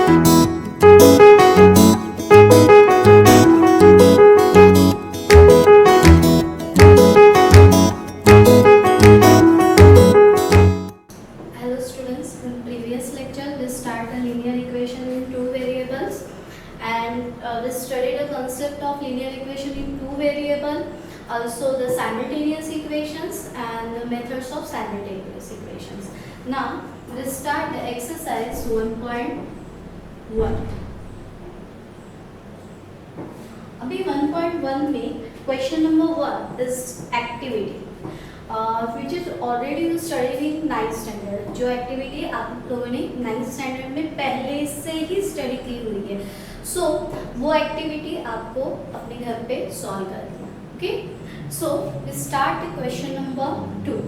Hello students, in previous lecture we start a linear equation in two variables and we studied the concept of linear equation in two variable, also the simultaneous equations and the methods of simultaneous equations. Now we start the exercise 1.1. अभी 1.1 में question number 1 is activity which is already studied in 9th standard. जो activity आप लोगों ने 9th standard में पहले से ही study की हुई है, सो वो एक्टिविटी आपको अपने घर पे सॉल्व करनी है। Okay, so we start the question number 2।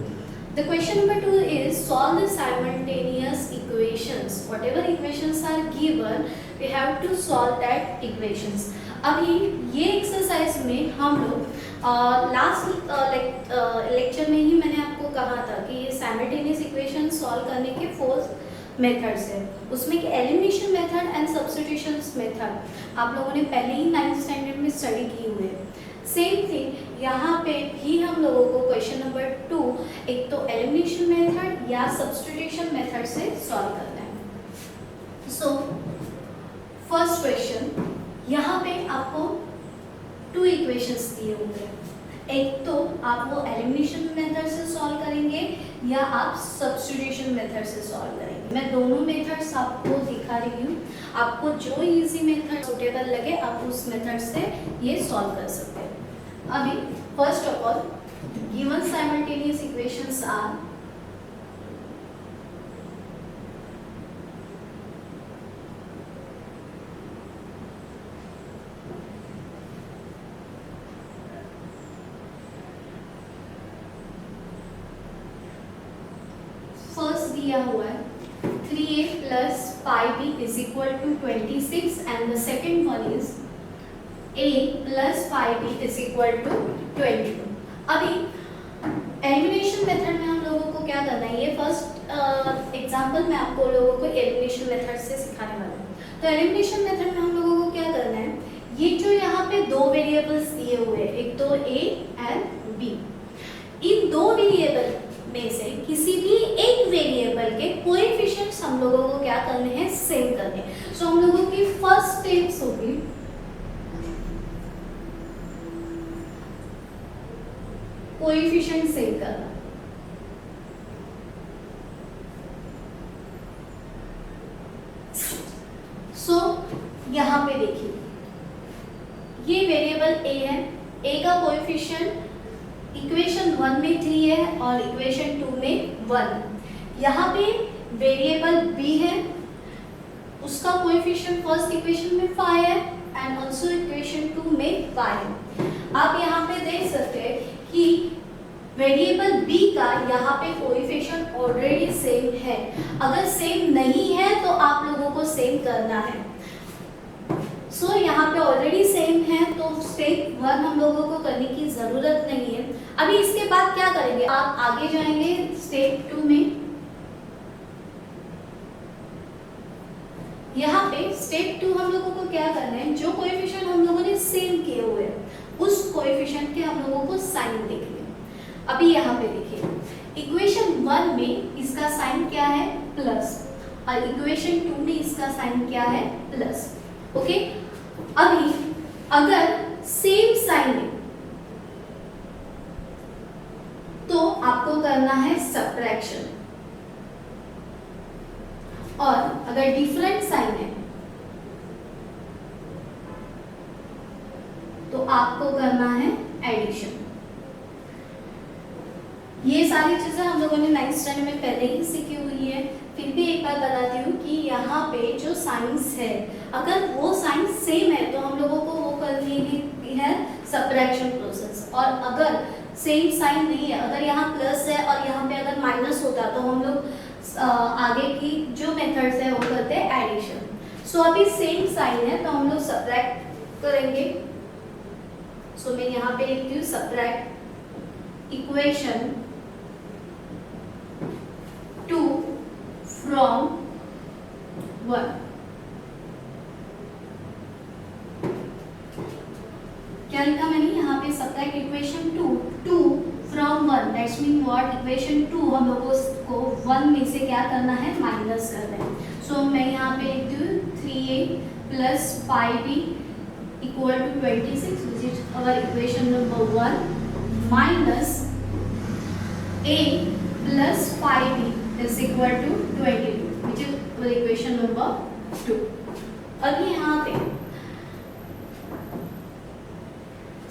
The question number 2 is solve the simultaneous equations. Whatever equations are given, we have to solve that equations. अभी ये एक्सरसाइज में हम लोग लास्ट लेक्चर में ही मैंने आपको कहा था कि ये साइमल्टेनियस इक्वेशन सॉल्व करने के 4 मेथड्स है। उसमें कि elimination method and substitution method आप लोगों ने पहले ही 9th स्टैंडर्ड में स्टडी की हुई है। सेम थिंग यहाँ पे भी हम लोगों को क्वेश्चन नंबर 2 एक तो एलिमिनेशन मेथड या सब्स्टिट्यूशन मेथड से सॉल्व करना है। सो फर्स्ट क्वेश्चन, यहाँ पे आपको 2 इक्वेशंस दिए होंगे। एक तो आप वो एलिमिनेशन मेथड से सॉल्व करेंगे या आप सब्स्टिट्यूशन मेथड से सॉल्व करेंगे। मैं दोनों मेथड्स आपको दिखा रही हूँ, आपको जो इजी मेथड सुटेबल लगे आप उस मेथड से ये सॉल्व कर सकते हैं। अभी first of all given simultaneous equations are दिया हुआ है 3a plus 5b is equal to 26 and the second one is a plus 5b is equal to 22। अभी एलिमिनेशन मेथड में हम लोगों को क्या करना है, ये फर्स्ट एग्जांपल मैं आपको लोगों को एलिमिनेशन मेथड से सिखाने वाला हूँ। तो एलिमिनेशन मेथड में हम लोगों को क्या करना है, ये जो यहाँ पे 2 वेरिएबल्स दिए हुए हैं, एक तो a and b, in 2 variable में से किसी भी एक वेरिएबल के कोएफिशिएंट्स हम लोगों को क्या करने हैं, सेम करने हैं। सो हम लोगों की फर्स्ट स्टेप्स होगी कोएफिशिएंट सेम करना। सो यहाँ पे देखिए ये वेरिएबल a है, a का कोएफिशिएंट इक्वेशन 1 में 3 है और इक्वेशन 2 में 1। यहाँ पे वेरिएबल b है, उसका कोएफिशिएंट फर्स्ट इक्वेशन में 5 है एंड आल्सो इक्वेशन 2 में 5 है। आप यहाँ पे देख सकते हैं कि वेरिएबल b का यहाँ पे कोएफिशिएंट ऑलरेडी सेम है। अगर सेम नहीं है तो आप लोगों को सेम करना है। सो यहाँ पे ऑलरेडी सेम है तो स्टेप 1 हम लोगों को करने की जरूरत नहीं है। अभी इसके बाद क्या करेंगे, आप आगे जाएंगे स्टेप 2 में। यहाँ पे स्टेप 2 हम लोगों को क्या करना है, जो कोएफिशिएंट हम लोगों ने सेम किए हुए हैं उस कोएफिशिएंट के हम लोगों को साइन देखिए। अभी यहाँ पे देखिए इक्वेशन 1 में इसका साइन क्या है, प्लस, और इक्वेशन 2 में इसका साइन क्या है, प्लस। ओके, अभी अगर सेम साइन है तो आपको करना है सब्ट्रैक्शन, और अगर डिफरेंट साइन है तो आपको करना है एडिशन। ये सारी चीजें हम लोगों ने 9th स्टैंडर्ड में पहले ही सीखी हुई है, फिर भी एक बार बताती हूँ कि यहाँ पे जो साइंस है अगर वो साइंस सेम है तो हम लोगों को वो करनी है सब्ट्रैक्शन प्रोसेस, और अगर सेम साइन नहीं है, अगर यहाँ प्लस है और यहाँ पे अगर माइनस होता तो हम लोग आगे की जो मेथड्स है वो करते हैं एडिशन। सो अभी सेम साइन है तो हम लोग सब्ट्रैक्ट करेंगे। सो मैं यहाँ पे लिखती हूँ सब्ट्रैक्ट इक्वेशन 2 from 1। क्या लिखा मैंने यहाँ पे subtract equation 2 from 1, that's mean what equation 2 हम लोगों को 1 में से क्या करना है, माइनस करना है। सो मैं यहाँ पे लिखती हूँ 3a plus 5b equal to 26 which is our equation number 1 minus a plus 5b is equal to 22 which is our equation number 2। अब यहाँ पे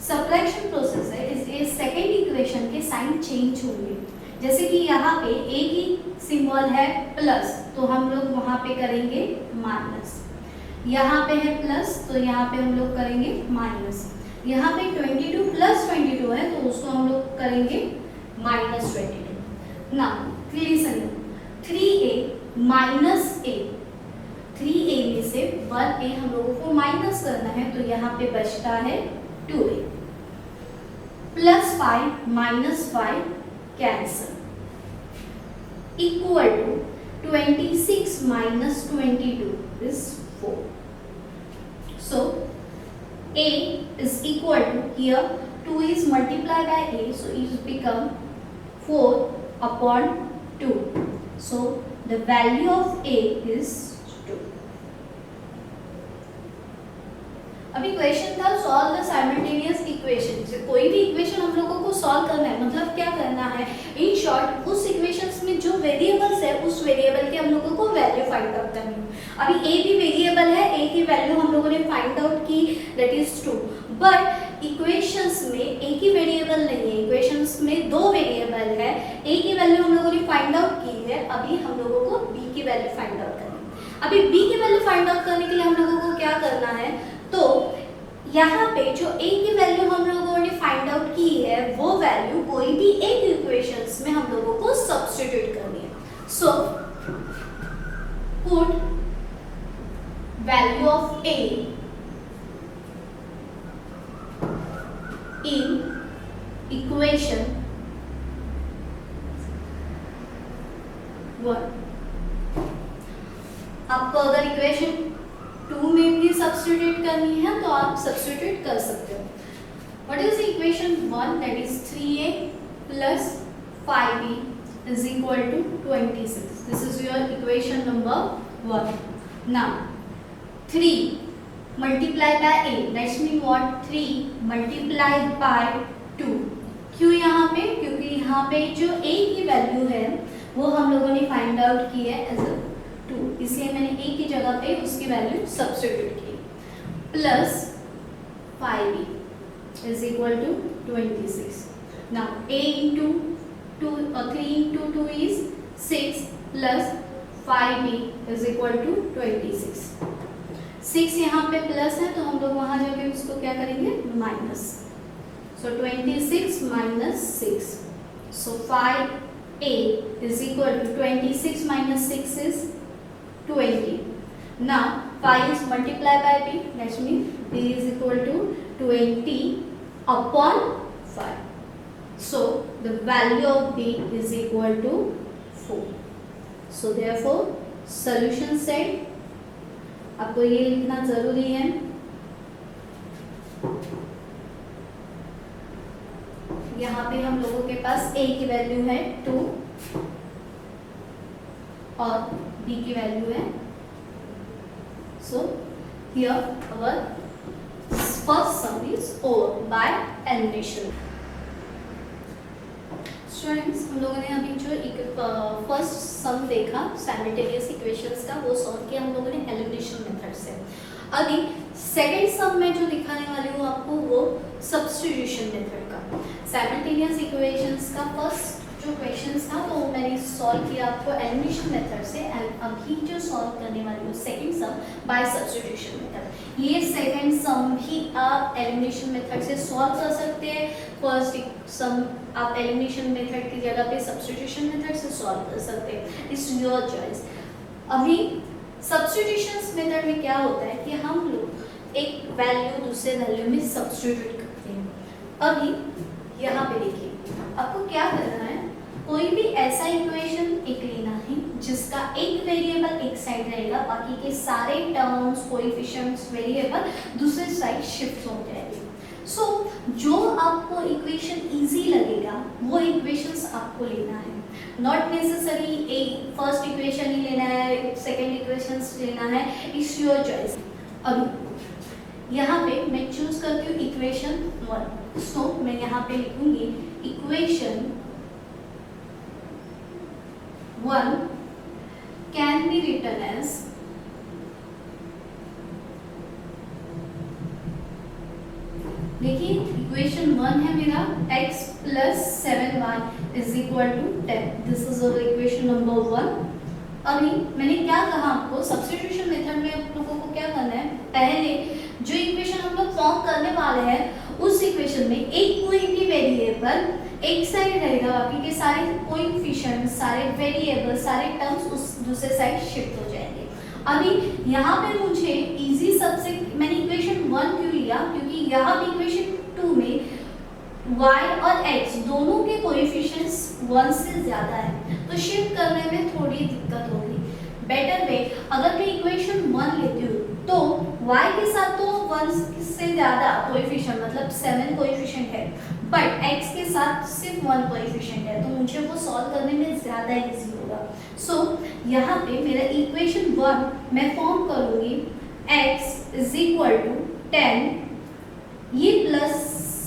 सब्ट्रैक्शन प्रोसेस है, इसलिए सेकेंड इक्वेशन के साइन चेंज होंगे। जैसे कि यहाँ पे a की सिंबल है प्लस, तो हम लोग वहाँ पे करेंगे माइनस। यहाँ पे है प्लस, तो यहाँ पे हम लोग करेंगे माइनस। यहाँ पे 22 प्लस 22 है, तो उसको हम लोग करेंगे माइनस 22। ना listen, 3a minus a, 3a में से 1a हम लोगों को माइनस करना है, तो यहाँ पे बचता है 2a plus 5 minus 5 cancel equal to 26 minus 22 is 4. So a is equal to, here 2 is multiplied by a, so it become 4 upon 2. So the value of a is 2. अभी क्वेश्चन था सॉल्व द साइमल्टेनियस इक्वेशन। कोई भी equation हम लोगों को solve करना है, मतलब क्या करना है, इन शॉर्ट उस इक्वेशंस में जो वेरिएबल्स है उस वेरिएबल के हम लोगों को वैल्यू फाइंड आउट करनी है। अभी ए भी वेरिएबल है, ए की वैल्यू हम लोगों ने फाइंड आउट की, दैट इज 2, बट इक्वेशंस में ए की वेरिएबल नहीं है, इक्वेशंस में दो वेरिएबल है। ए की वैल्यू हम लोगों ने फाइंड आउट की है, अभी हम लोगों को बी की वैल्यू फाइंड आउट करनी है। अभी बी की वैल्यू फाइंड आउट करने के लिए हम लोगों को क्या करना है, तो यहाँ पे जो a की वैल्यू हम लोगों ने फाइंड आउट की है, वो वैल्यू कोई भी एक इक्वेशंस में हम लोगों को सब्स्टिट्यूट करनी है। So put value of a in equation 1। आपको अगर इक्वेशन 2 में भी सब्स्टिट्यूट करनी है तो आप सब्स्टिट्यूट कर सकते हो। What is equation 1, that is 3a plus 5b is equal to 26। This is your equation number 1। Now 3 multiply by a, that's mean what, 3 multiply by 2। क्यों यहाँ पे, क्योंकि यहाँ पे जो a की वैल्यू है वो हम लोगों ने फाइंड आउट की है एज 2, इसलिए मैंने a की जगह पे उसकी वैल्यू सब्स्टिट्यूट की, plus 5b is equal to 26। Now a into 3 into 2 is 6 plus 5b is equal to 26। 6 यहाँ पे प्लस है, तो हम लोग वहाँ जाके उसको क्या करेंगे, minus. So 26 minus 6, so 5a is equal to 26 minus 6 is 20. Now 5 is multiplied by b, that means b is equal to 20 upon 5. So the value of b is equal to 4. So therefore solution set, आपको ये लिखना जरूरी है। यहाँ पे हम लोगों के पास a की वैल्यू है 2 और b की वैल्यू है, so here our first sum is over by elimination. Students, हम लोगों ने अभी जो फर्स्ट सम देखा साइमल्टेनियस इक्वेशंस का, वो सॉल्व किया हम लोगों ने एलिमिनेशन मेथड से। अभी सेकेंड सम में जो दिखाने वाली हूँ आपको, वो सब्स्टिट्यूशन मेथड का। साइमल्टेनियस इक्वेशंस का फर्स्ट जो क्वेश्चंस था तो मैंने सॉल्व किया आपको एलिमिनेशन मेथड से, एंड अभी जो सॉल्व करने वाली हूँ second sum by substitution method. ये सेकंड सम भी आप एलिमिनेशन मेथड से सॉल्व कर सकते हैं, फर्स्ट सम आप एलिमिनेशन मेथड की जगह पे सब्स्टिट्यूशन मेथड से सॉल्व कर सकते हैं, इट्स योर चॉइस। अभी सब्स्टिट्यूशन मेथड में क्या होता है कि हम लोग एक वैल्यू दूसरे वैल्यू में सब्स्टिट्यूट करते हैं। अभी यहाँ पे देखिए, आपको क्या करना है, कोई भी ऐसा इक्वेशन एक लेना है जिसका एक वेरिएबल एक साइड रहेगा, बाकी के सारे टर्म्स, कोएफिशिएंट्स, वेरिएबल दूसरे साइड शिफ्ट हो जाएंगे। सो जो आपको इक्वेशन इजी लगेगा वो इक्वेशंस आपको लेना है, नॉट नेसेसरी एक फर्स्ट इक्वेशन ही लेना है, सेकेंड इक्वेशंस लेना है, इट्स योर चॉइस। अभी यहाँ पे मैं चूज करती हूँ इक्वेशन 1, सो मैं यहाँ पे लिखूंगी equation 1 can be written as देखिए इक्वेशन 1 है मेरा x plus 7y is equal to 10, this is our equation number 1। अभी मैंने क्या कहा आपको, सब्स्टिट्यूशन मेथड में आप लोगों को क्या करना है, पहले जो इक्वेशन हम लोग फॉर्म करने वाले हैं उस इक्वेशन में एक कोई भी वेरिएबल एक साइड रहेगा, बाकी के सारे कोएफिशिएंट, सारे वेरिएबल, सारे टर्म्स उस दूसरे साइड शिफ्ट हो जाएंगे। अभी यहाँ पे मुझे इजी सबसे मैंने इक्वेशन 1 क्यों लिया, क्योंकि यहाँ पे इक्वेशन 2 में y और x दोनों के कोएफिशिएंट्स 1 से ज्यादा है, तो शिफ्ट करने में थोड़ी दिक्कत होगी। बेटर वे अगर मैं इक्वेशन 1 लेती हूँ तो y के साथ तो 1 से ज्यादा कोएफिशिएंट मतलब 7 कोएफिशिएंट है, बट x के साथ सिर्फ 1 कोएफिशिएंट है, तो मुझे वो सॉल्व करने में ज्यादा इजी होगा। सो यहाँ पे मेरा इक्वेशन 1 मैं फॉर्म करूंगी x इज इक्वल टू 10, ये प्लस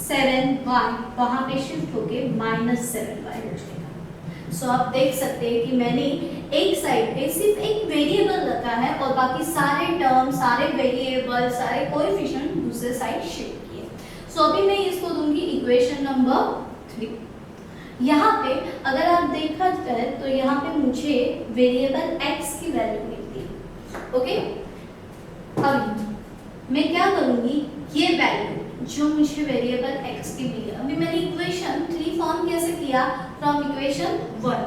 7y वहां पे शिफ्ट होके माइनस 7y हो जाएगा। सो आप देख सकते हैं कि मैंने एक साइड पे सिर्फ एक वेरिएबल रखा है और बाकी सारे टर्म, सारे वेरिएबल, सारे कोएफिशिएंट दूसरे साइड शिफ्ट किए। सो अभी मैं इसको दूंगी इक्वेशन नंबर 3। यहाँ पे अगर आप देखा जाए तो यहाँ पे मुझे वेरिएबल x की वैल्यू मिलती है, ओके। अभी मैं क्या करूँगी, ये वैल्यू जो मुझे वेरिएबल x की मिली, अभी मैंने इक्वेशन 3 फॉर्म कैसे किया, फ्रॉम इक्वेशन 1।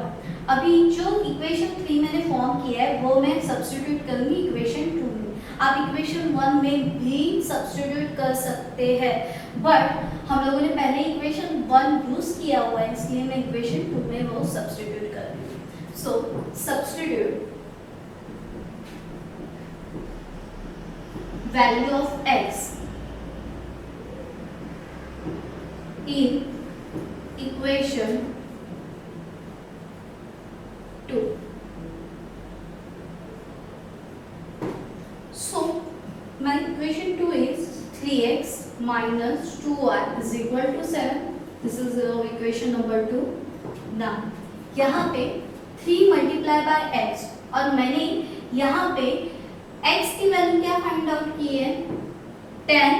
अभी जो इक्वेशन 3 मैंने फॉर्म किया है वो मैं सब्स्टिट्यूट करूँगी इक्वेशन 2 में। आप इक्वेशन 1 में भी सब्स्टिट्यूट कर सकते हैं, बट हम लोगों ने पहले इक्वेशन 1 यूज किया हुआ है, इसलिए मैं इक्वेशन 2 में वो सब्स्टिट्यूट कर रही हूँ। So substitute value of x in equation 2. So my equation 2 is 3x minus 2y is equal to 7. This is equation number 2. Now यहाँ पे 3 multiply by x और मैंने यहाँ पे x की वैल्यू क्या फाइंड आउट की है, 10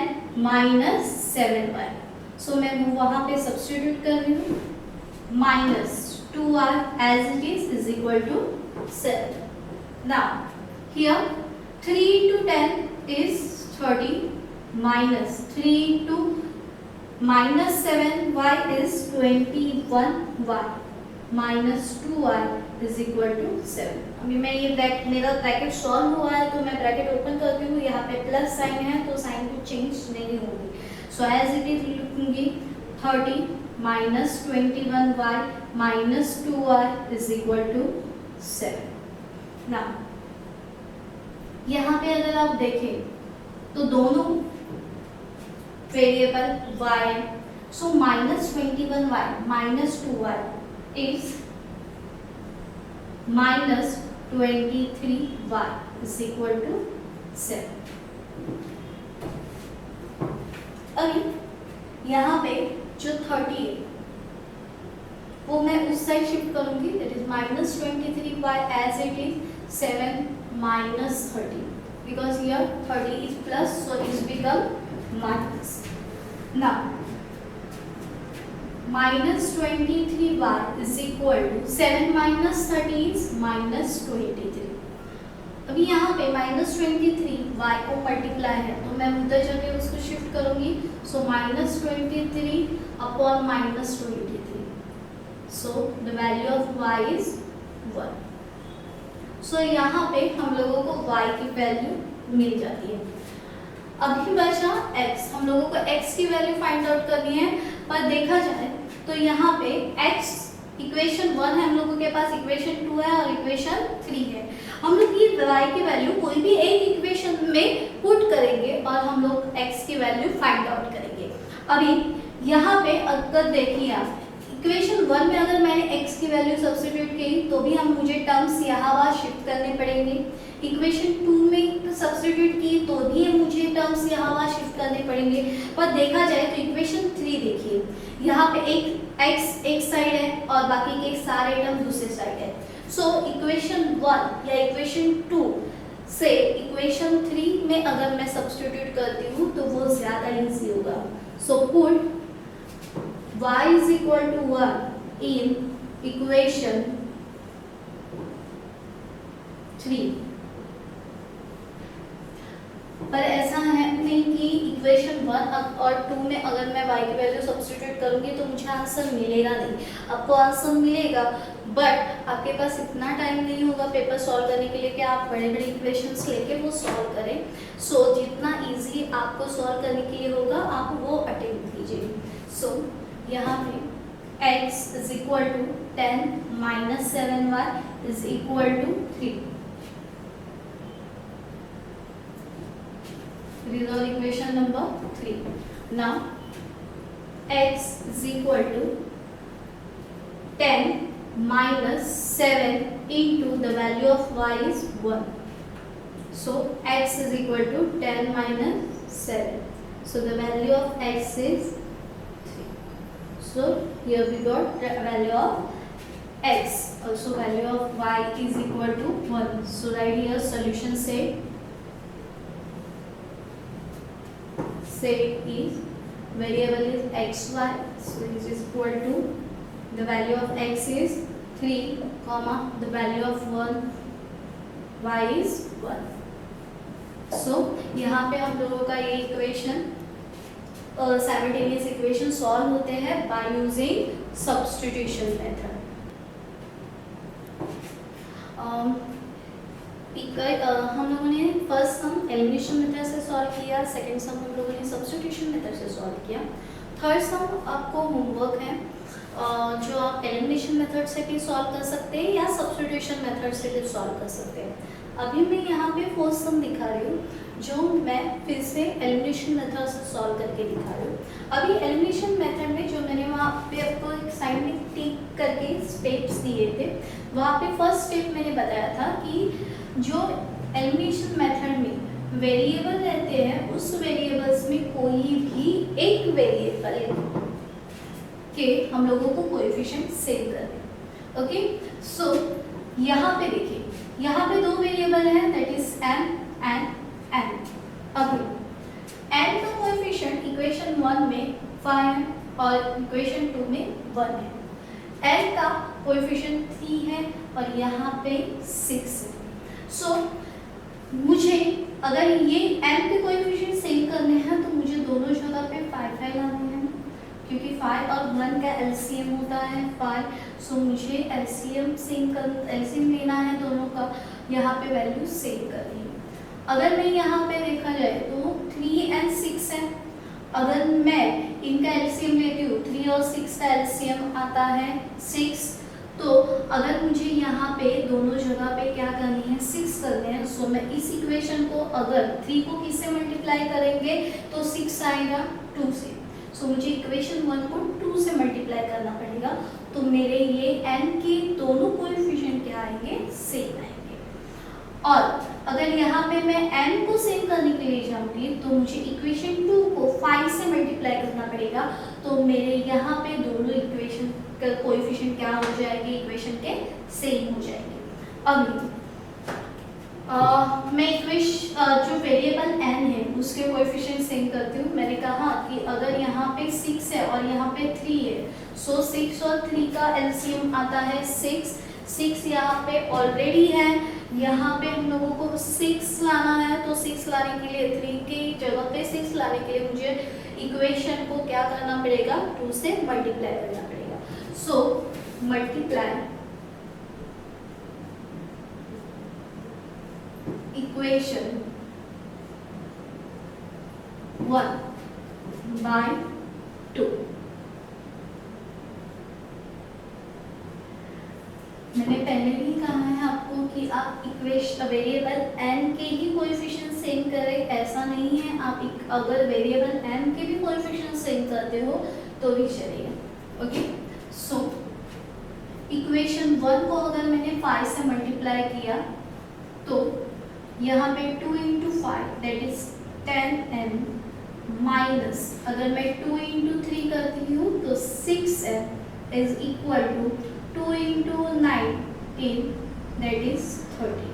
minus 7y। सो मैं वहां पे सब्स्टिट्यूट कर रही हूँ, minus 2r as it is equal to 7। Now here 3 into 10 is 30 minus 3 into minus 7y is 21y minus 2y is equal to 7। अभी मैं ये मेरा ब्रैकेट सॉल्व हुआ है तो मैं ब्रैकेट ओपन करती हूँ, यहाँ पे प्लस साइन है तो साइन को चेंज नहीं होगी। So as it is लिखूंगी 30 minus 21y minus 2y is equal to 7। Now यहाँ पे अगर आप देखें तो दोनों variable y, so minus 21y minus 2y is minus 23y is equal to 7। अभी यहाँ पे जो 30 है वो मैं उस साइड शिफ्ट करूंगी, that is minus 23y as it is 7 minus 30 because here 30 is plus, so it is become minus. Now minus 23y is equal to 7 minus 30 is minus 23। अभी यहाँ पे माइनस 23y को मल्टीप्लाई है तो मैं उधर जगह उसको शिफ्ट करूंगी, so minus 23 upon minus 23, so the value of y is 1। सो यहाँ पे हम लोगों को y की वैल्यू मिल जाती है। अभी बचा x, हम लोगों को x की वैल्यू फाइंड आउट करनी है, पर देखा जाए तो यहाँ पे x इक्वेशन 1 है हम लोगों के पास, इक्वेशन 2 है और इक्वेशन 3 है। हम लोग ये y की वैल्यू कोई भी एक इक्वेशन में पुट करेंगे और हम लोग x की वैल्यू फाइंड आउट करेंगे। अभी यहाँ पे अगर देखिए आप इक्वेशन 1 में अगर मैंने x की वैल्यू सब्स्टिट्यूट की तो भी हम मुझे टर्म्स यहाँ वहाँ शिफ्ट करने पड़ेंगे। इक्वेशन 2 में सब्स्टिट्यूट की तो भी मुझे टर्म्स यहाँ वहाँ शिफ्ट करने पड़ेंगे। पर देखा जाए तो इक्वेशन 3 देखिए, यहाँ पे एक x एक साइड है और बाकी के सारे टर्म दूसरे साइड है। सो इक्वेशन 1 या इक्वेशन 2 से इक्वेशन 3 में अगर मैं सब्स्टिट्यूट करती हूँ तो वो ज़्यादा इजी होगा। So put y is equal to 1 in equation 3। पर ऐसा है नहीं कि इक्वेशन 1 और 2 में अगर मैं y की वैल्यू सब्स्टिट्यूट करूंगी तो मुझे आंसर मिलेगा नहीं। आपको आंसर मिलेगा बट आपके पास इतना टाइम नहीं होगा पेपर सॉल्व करने के लिए कि आप बड़े बड़े इक्वेशंस लेके वो सॉल्व करें। सो जितना इजी आपको सॉल्व करने के लिए होगा आप वो अटेम्प्ट कीजिए। सो यहाँ पे x is equal to 10 minus 7y is equal to 3। This is our equation number 3. Now x is equal to 10 minus 7 into the value of y is 1. So x is equal to 10 minus 7. So the value of x is 3. So here we got the value of x. Also value of y is equal to 1. So right here solution set is variable is xy. So this is equal to the value of x is 3 comma the value of 1 y is 1. So यहाँ पे हम लोगों का ये equation simultaneous equation solve होते हैं by using substitution method. हम लोगों ने फर्स्ट सम एलिमिनेशन मेथड से सॉल्व किया, सेकंड सम हम लोगों ने सब्स्टिट्यूशन मेथड से सॉल्व किया। थर्ड सम आपको होमवर्क है जो आप एलिमिनेशन मेथड से भी सॉल्व कर सकते हैं या सब्स्टिट्यूशन मेथड से भी सॉल्व कर सकते हैं। अभी मैं यहाँ पे फोर्थ सम दिखा रही हूँ जो मैं फिर से एलिमिनेशन मेथड से सॉल्व करके दिखा रही हूँ। अभी एलिमिनेशन मेथड में जो मैंने वहाँ पे आपको एक साइड में टिक करके स्टेप्स दिए थे, वहाँ पे फर्स्ट स्टेप मैंने बताया था कि जो एलिमिनेशन मेथड में वेरिएबल रहते हैं उस वेरिएबल्स में कोई भी एक वेरिएबल के हम लोगों को कोएफिशिएंट सेव करने। ओके, सो यहाँ पे देखिए, यहाँ पे दो वेरिएबल है that is m and n। अभी n का कोएफिशिएंट इक्वेशन 1 में 5 है और इक्वेशन 2 में 1 है। n का कोएफिशिएंट 3 है और यहाँ पे 6 है। सो मुझे अगर ये m के कोएफिशिएंट सेम करने हैं तो मुझे दोनों जगह पे 5 लाने हैं क्योंकि 5 और 1 का एलसीएम होता है 5। सो मुझे एलसीएम लेना है दोनों का, यहाँ पे वैल्यू सेव करनी है। अगर मैं यहाँ पे देखा जाए तो 3 एंड 6 है, अगर मैं इनका एलसीएम लेती हूँ 3 और 6 का एलसीएम आता है 6। तो अगर मुझे यहाँ पे दोनों जगह पे क्या करनी है 6 करने हैं। सो मैं इस इक्वेशन को अगर 3 को किससे मल्टीप्लाई करेंगे तो 6 आएगा 2 से। सो मुझे इक्वेशन 1 को 2 से मल्टीप्लाई करना पड़ेगा तो मेरे ये n के दोनों कोएफिशिएंट क्या आएंगे सेम आएंगे। और अगर यहाँ पे मैं n को सेम करने के लिए जाऊँगी तो मुझे इक्वेशन 2 को 5 से मल्टीप्लाई करना पड़ेगा तो मेरे यहाँ पे दोनों इक्वेशन का कोएफिशिएंट क्या हो जाएंगे इक्वेशन के सेम हो जाएंगे। अभी मैं जो वेरिएबल n है उसके कोएफिशिएंट सेम करती हूँ। मैंने कहा कि अगर यहाँ पे 6 है और यहाँ पे 3 है सो 6 और 3 का एलसीएम आता है 6 यहाँ पे ऑलरेडी है, यहाँ पे हम लोगों को 6 लाना है तो 6 लाने के लिए 3 की जगह पे 6 लाने के लिए मुझे इक्वेशन को क्या करना पड़ेगा 2 से मल्टीप्लाई करना पड़ेगा। So multiply equation 1 by 2। मैंने पहले भी कहा है आपको कि आप इक्वेशन वेरिएबल n के ही कोएफिशिएंट सेम करें ऐसा नहीं है, आप अगर वेरिएबल m के भी कोएफिशिएंट सेम करते हो तो भी चलेगा। ओके, सो इक्वेशन 1 को अगर मैंने 5 से मल्टीप्लाई किया तो यहाँ पे 2 into 5 that is 10m minus अगर मैं 2 इंटू 3 करती हूँ तो 6m is equal to 2 into 19 that is 30।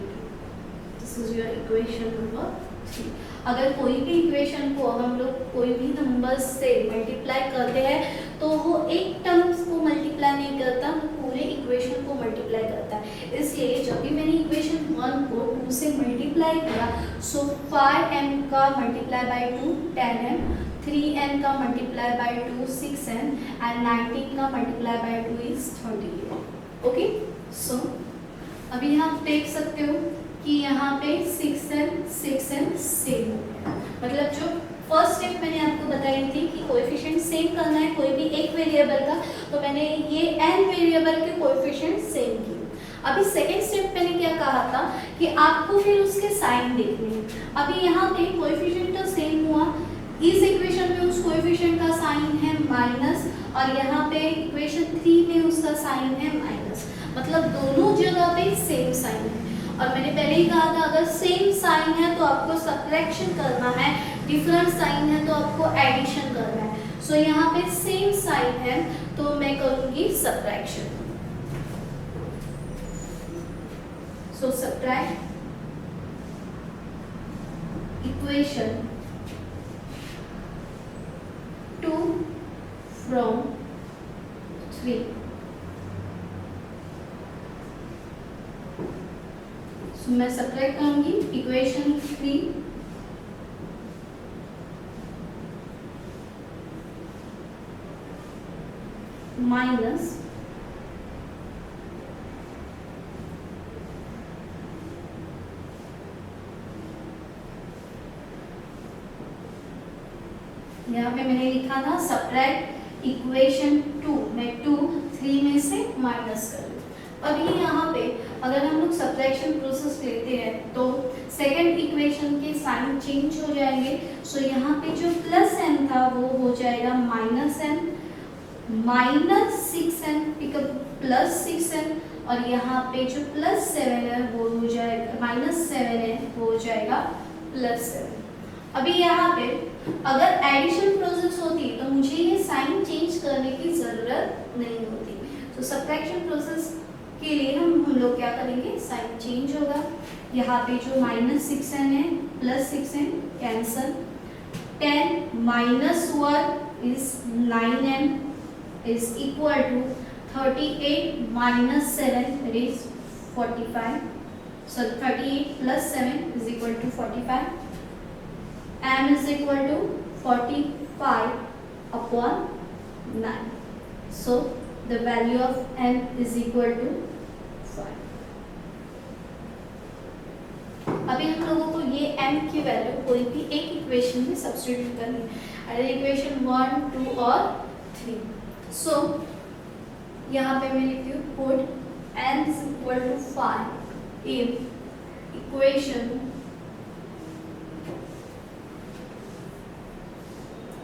This is your equation number 3। अगर कोई भी इक्वेशन को हम लोग कोई भी नंबर से मल्टीप्लाई करते हैं तो वो एक टर्म्स को मल्टीप्लाई नहीं करता, वो पूरे इक्वेशन को मल्टीप्लाई करता है। इसलिए जब भी मैंने इक्वेशन 1 को 2 से मल्टीप्लाई किया सो 5m का मल्टीप्लाई बाय 2 10m, 3m का मल्टीप्लाई बाय 2 6m एंड 19 का मल्टीप्लाई बाय 2 इज 38। ओके, सो अभी आप देख सकते हो कि यहाँ पे 6m सेम हो गया। मतलब जो फर्स्ट स्टेप मैंने आपको बताई थी कि कोएफिशिएंट सेम करना है कोई भी एक वेरिएबल का, तो मैंने ये n वेरिएबल के कोएफिशिएंट सेम किए। अभी सेकेंड स्टेप मैंने क्या कहा था कि आपको फिर उसके साइन देखने हैं। अभी यहाँ पे कोएफिशिएंट तो सेम हुआ, इस इक्वेशन में उस कोएफिशिएंट का साइन है माइनस और यहाँ पे इक्वेशन 3 में उसका साइन है माइनस, मतलब दोनों जगह पे सेम साइन है। और मैंने पहले ही कहा था अगर सेम साइन है तो आपको सबट्रैक्शन करना है, डिफरेंट साइन है तो आपको एडिशन करना है। सो यहाँ पे सेम साइन है तो मैं करूंगी subtraction. So subtract equation 2 from 3। So मैं सबट्रैक्ट करूंगी इक्वेशन 3 माइनस यहाँ पे मैंने लिखा था सबट्रैक्ट इक्वेशन 2, मैं 2 3 में से माइनस कर लूँ। अभी यहाँ पे अगर हम लोग सबट्रैक्शन प्रोसेस लेते हैं तो सेकंड इक्वेशन के साइन चेंज हो जाएंगे। सो यहाँ पे जो प्लस m था वो हो जाएगा minus m, minus 6m pickup plus 6m और यहाँ पे जो प्लस 7 है वो हो जाएगा माइनस 7 है वो हो जाएगा प्लस 7। अभी यहाँ पे अगर एडिशन प्रोसेस होती तो मुझे ये साइन चेंज करने की ज़रूरत नहीं होती। तो सबट्रैक्शन प्रोसेस के लिए हम लोग क्या करेंगे, साइन चेंज होगा। यहाँ पे जो माइनस 6n है plus 6n cancel, 10 minus 1 is 9m is equal to 38 minus 7 it is 45। So 38 plus 7 is equal to 45। m is equal to 45 upon 9. So the value of m is equal to 5. अभी हम लोगों को ये m की value कोई भी एक equation में सब्स्टिट्यूट करनी है, अगर इक्वेशन 1, 2 और 3। सो यहाँ पे मैं लिखती हूँ put m is equal to 5 if equation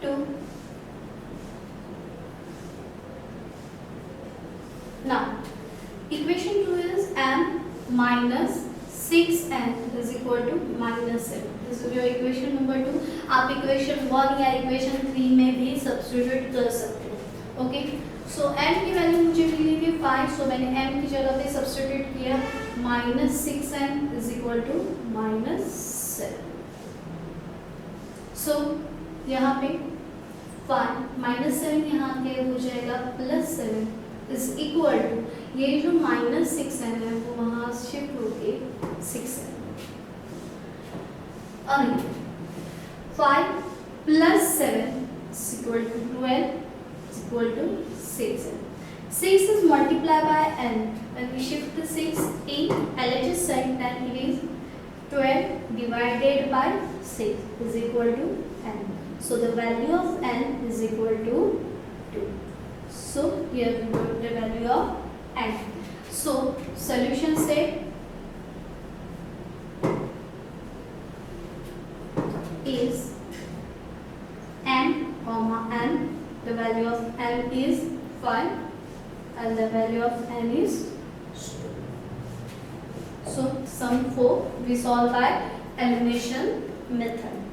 2 now equation 2 is m minus 6n is equal to minus 7. this is your equation number 2. आप equation 1 या equation 3 में भी substitute कर सकते हो। ओके, सो m की वैल्यू मुझे मिली थी 5, सो मैंने m की जगह पे substitute किया minus 6n is equal to minus 7. सो यहाँ पे 5 माइनस 7 यहाँ के हो जाएगा प्लस 7 इज इक्वल टू ये जो माइनस 6n है वो वहाँ शिफ्ट होके 6n। अब 5 plus 7 is equal to 12 is equal to 6n. 6 is multiplied by n. When we shift the 6 in LHS sign, then it is 12 divided by 6 is equal to n. So the value of n is equal to 2. So here we got the value of n. So solution set is m comma n. The value of m is 5 and the value of n is. So sum 4 we solve by elimination method.